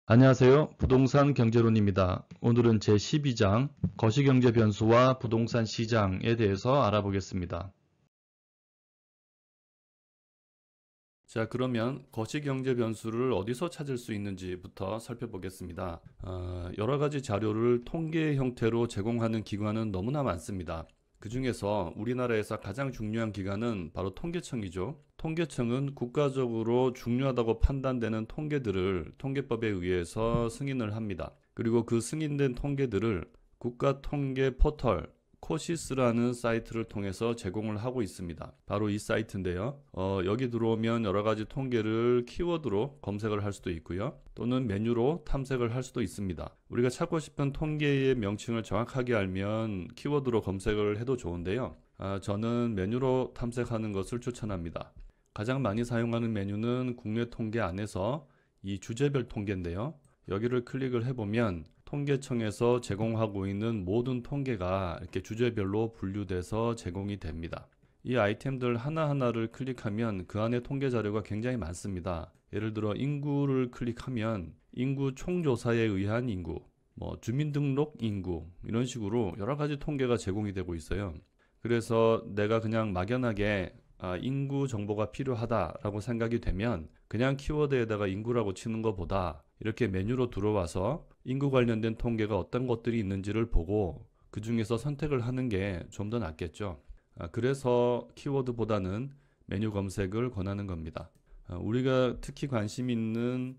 안녕하세요. 부동산 경제론입니다. 오늘은 제12장 거시경제 변수와 부동산 시장에 대해서 알아보겠습니다. 자, 그러면 거시경제 변수를 어디서 찾을 수 있는지부터 살펴보겠습니다. 여러 가지 자료를 통계 형태로 제공하는 기관은 너무나 많습니다. 그 중에서 우리나라에서 가장 중요한 기관은 바로 통계청이죠. 통계청은 국가적으로 중요하다고 판단되는 통계들을 통계법에 의해서 승인을 합니다. 그리고 그 승인된 통계들을 국가통계 포털 코시스라는 사이트를 통해서 제공을 하고 있습니다. 바로 이 사이트인데요. 여기 들어오면 여러 가지 통계를 키워드로 검색을 할 수도 있고요. 또는 메뉴로 탐색을 할 수도 있습니다. 우리가 찾고 싶은 통계의 명칭을 정확하게 알면 키워드로 검색을 해도 좋은데요. 저는 메뉴로 탐색하는 것을 추천합니다. 가장 많이 사용하는 메뉴는 국내 통계 안에서 이 주제별 통계인데요. 여기를 클릭을 해보면 통계청에서 제공하고 있는 모든 통계가 이렇게 주제별로 분류돼서 제공이 됩니다. 이 아이템들 하나하나를 클릭하면 그 안에 통계 자료가 굉장히 많습니다. 예를 들어 인구를 클릭하면 인구 총조사에 의한 인구, 주민등록 인구 이런 식으로 여러 가지 통계가 제공이 되고 있어요. 그래서 내가 그냥 막연하게 인구 정보가 필요하다라고 생각이 되면 그냥 키워드에다가 인구라고 치는 것보다 이렇게 메뉴로 들어와서 인구 관련된 통계가 어떤 것들이 있는지를 보고 그 중에서 선택을 하는 게 좀 더 낫겠죠. 그래서 키워드보다는 메뉴 검색을 권하는 겁니다. 우리가 특히 관심 있는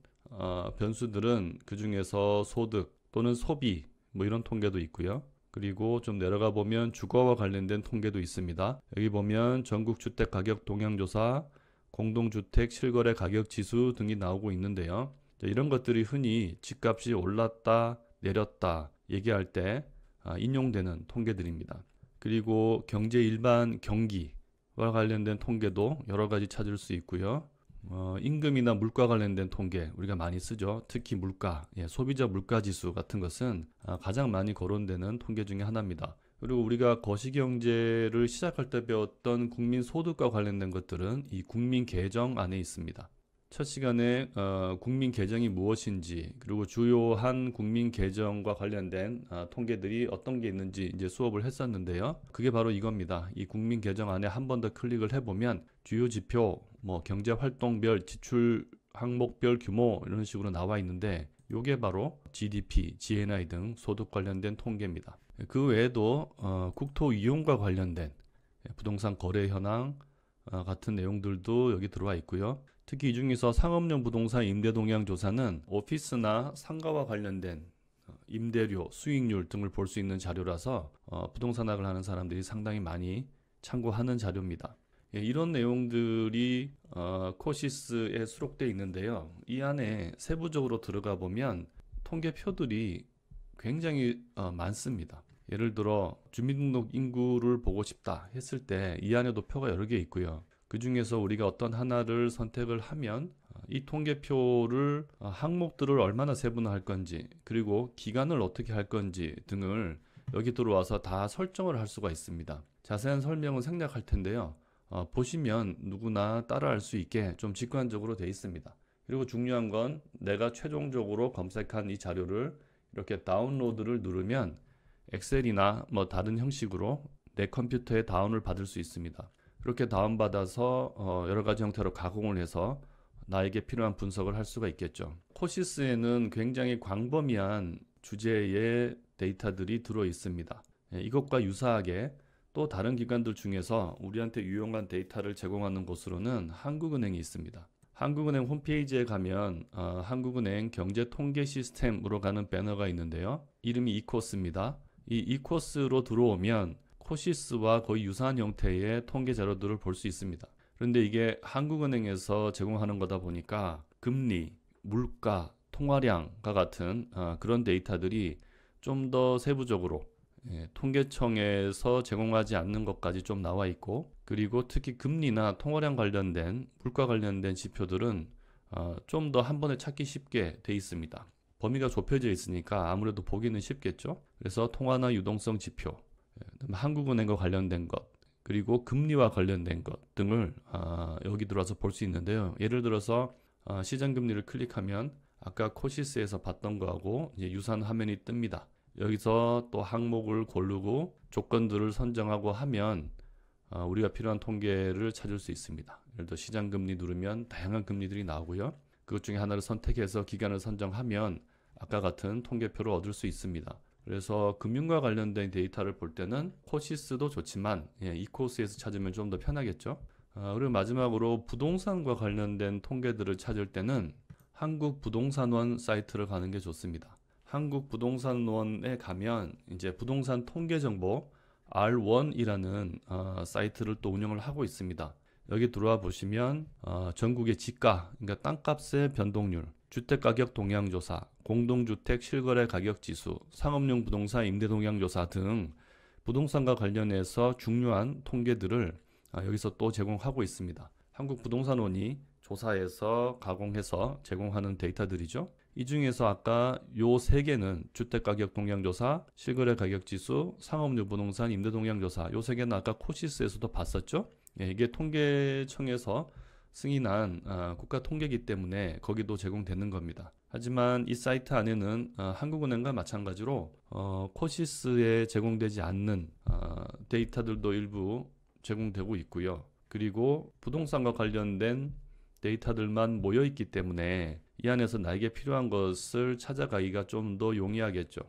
변수들은 그 중에서 소득 또는 소비 이런 통계도 있고요. 그리고 좀 내려가 보면 주거와 관련된 통계도 있습니다. 여기 보면 전국주택 가격 동향조사, 공동주택 실거래 가격 지수 등이 나오고 있는데요. 이런 것들이 흔히 집값이 올랐다 내렸다 얘기할 때 인용되는 통계들입니다. 그리고 경제 일반 경기와 관련된 통계도 여러 가지 찾을 수 있고요. 임금이나 물가 관련된 통계 우리가 많이 쓰죠. 특히 물가, 소비자 물가지수 같은 것은 가장 많이 거론되는 통계 중에 하나입니다. 그리고 우리가 거시경제를 시작할 때 배웠던 국민소득과 관련된 것들은 이 국민계정 안에 있습니다. 첫 시간에 국민계정이 무엇인지 그리고 주요한 국민계정과 관련된 통계들이 어떤 게 있는지 이제 수업을 했었는데요. 그게 바로 이겁니다. 이 국민계정 안에 한 번 더 클릭을 해보면 주요 지표, 경제활동별, 지출 항목별 규모 이런 식으로 나와 있는데 이게 바로 GDP, GNI 등 소득 관련된 통계입니다. 그 외에도 국토 이용과 관련된 부동산 거래 현황 같은 내용들도 여기 들어와 있고요. 특히 이 중에서 상업용 부동산 임대 동향 조사는 오피스나 상가와 관련된 임대료, 수익률 등을 볼 수 있는 자료라서 부동산학을 하는 사람들이 상당히 많이 참고하는 자료입니다. 이런 내용들이 코시스에 수록되어 있는데요. 이 안에 세부적으로 들어가 보면 통계표들이 굉장히 많습니다. 예를 들어 주민등록 인구를 보고 싶다 했을 때 이 안에도 표가 여러 개 있고요. 그 중에서 우리가 어떤 하나를 선택을 하면 이 통계표를 항목들을 얼마나 세분화할 건지 그리고 기간을 어떻게 할 건지 등을 여기 들어와서 다 설정을 할 수가 있습니다. 자세한 설명은 생략할 텐데요. 보시면 누구나 따라할 수 있게 좀 직관적으로 되어 있습니다. 그리고 중요한 건 내가 최종적으로 검색한 이 자료를 이렇게 다운로드를 누르면 엑셀이나 다른 형식으로 내 컴퓨터에 다운을 받을 수 있습니다. 그렇게 다운받아서 여러 가지 형태로 가공을 해서 나에게 필요한 분석을 할 수가 있겠죠. 코시스에는 굉장히 광범위한 주제의 데이터들이 들어 있습니다. 이것과 유사하게 또 다른 기관들 중에서 우리한테 유용한 데이터를 제공하는 곳으로는 한국은행이 있습니다. 한국은행 홈페이지에 가면 한국은행 경제통계 시스템으로 가는 배너가 있는데요. 이름이 이코스입니다. 이 이코스로 들어오면 코시스와 거의 유사한 형태의 통계 자료들을 볼 수 있습니다. 그런데 이게 한국은행에서 제공하는 거다 보니까 금리, 물가, 통화량과 같은 그런 데이터들이 좀 더 세부적으로 통계청에서 제공하지 않는 것까지 좀 나와 있고 그리고 특히 금리나 통화량 관련된 물가 관련된 지표들은 좀 더 한 번에 찾기 쉽게 돼 있습니다. 범위가 좁혀져 있으니까 아무래도 보기는 쉽겠죠. 그래서 통화나 유동성 지표, 한국은행과 관련된 것, 그리고 금리와 관련된 것 등을 여기 들어와서 볼 수 있는데요. 예를 들어서 시장 금리를 클릭하면 아까 코시스에서 봤던 거하고 이제 유사한 화면이 뜹니다. 여기서 또 항목을 고르고 조건들을 선정하고 하면 우리가 필요한 통계를 찾을 수 있습니다. 예를 들어 시장 금리 누르면 다양한 금리들이 나오고요. 그것 중에 하나를 선택해서 기간을 선정하면 아까 같은 통계표를 얻을 수 있습니다. 그래서 금융과 관련된 데이터를 볼 때는 코시스도 좋지만 이 코스에서 찾으면 좀 더 편하겠죠. 그리고 마지막으로 부동산과 관련된 통계들을 찾을 때는 한국부동산원 사이트를 가는 게 좋습니다. 한국부동산원에 가면 이제 부동산 통계 정보 R1이라는 사이트를 또 운영을 하고 있습니다. 여기 들어와 보시면 전국의 지가, 그러니까 땅값의 변동률, 주택가격 동향조사, 공동주택 실거래 가격 지수, 상업용 부동산 임대 동향조사 등 부동산과 관련해서 중요한 통계들을 여기서 또 제공하고 있습니다. 한국부동산원이 조사해서 가공해서 제공하는 데이터들이죠. 이 중에서 아까 요 세 개는 주택가격 동향조사, 실거래 가격지수, 상업용 부동산 임대 동향조사, 요 세 개는 아까 코시스에서도 봤었죠. 이게 통계청에서 승인한 국가 통계이기 때문에 거기도 제공되는 겁니다. 하지만 이 사이트 안에는 한국은행과 마찬가지로 코시스에 제공되지 않는 데이터들도 일부 제공되고 있고요. 그리고 부동산과 관련된 데이터들만 모여 있기 때문에 이 안에서 나에게 필요한 것을 찾아가기가 좀 더 용이하겠죠.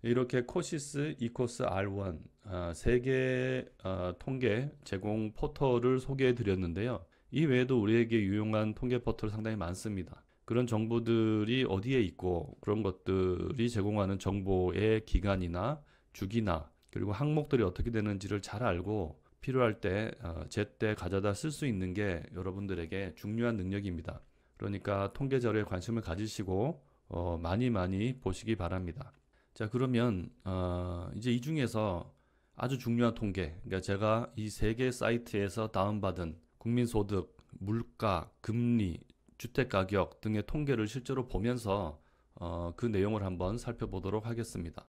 이렇게 코시스, 이코스, R1 세 개 통계 제공 포털을 소개해 드렸는데요. 이 외에도 우리에게 유용한 통계 포털 상당히 많습니다. 그런 정보들이 어디에 있고 그런 것들이 제공하는 정보의 기간이나 주기나 그리고 항목들이 어떻게 되는지를 잘 알고 필요할 때 제때 가져다 쓸 수 있는 게 여러분들에게 중요한 능력입니다. 그러니까 통계 자료에 관심을 가지시고 많이 보시기 바랍니다. 자, 그러면 이제 이 중에서 아주 중요한 통계, 그러니까 제가 이 세 개 사이트에서 다운받은 국민소득, 물가, 금리, 주택가격 등의 통계를 실제로 보면서 그 내용을 한번 살펴보도록 하겠습니다.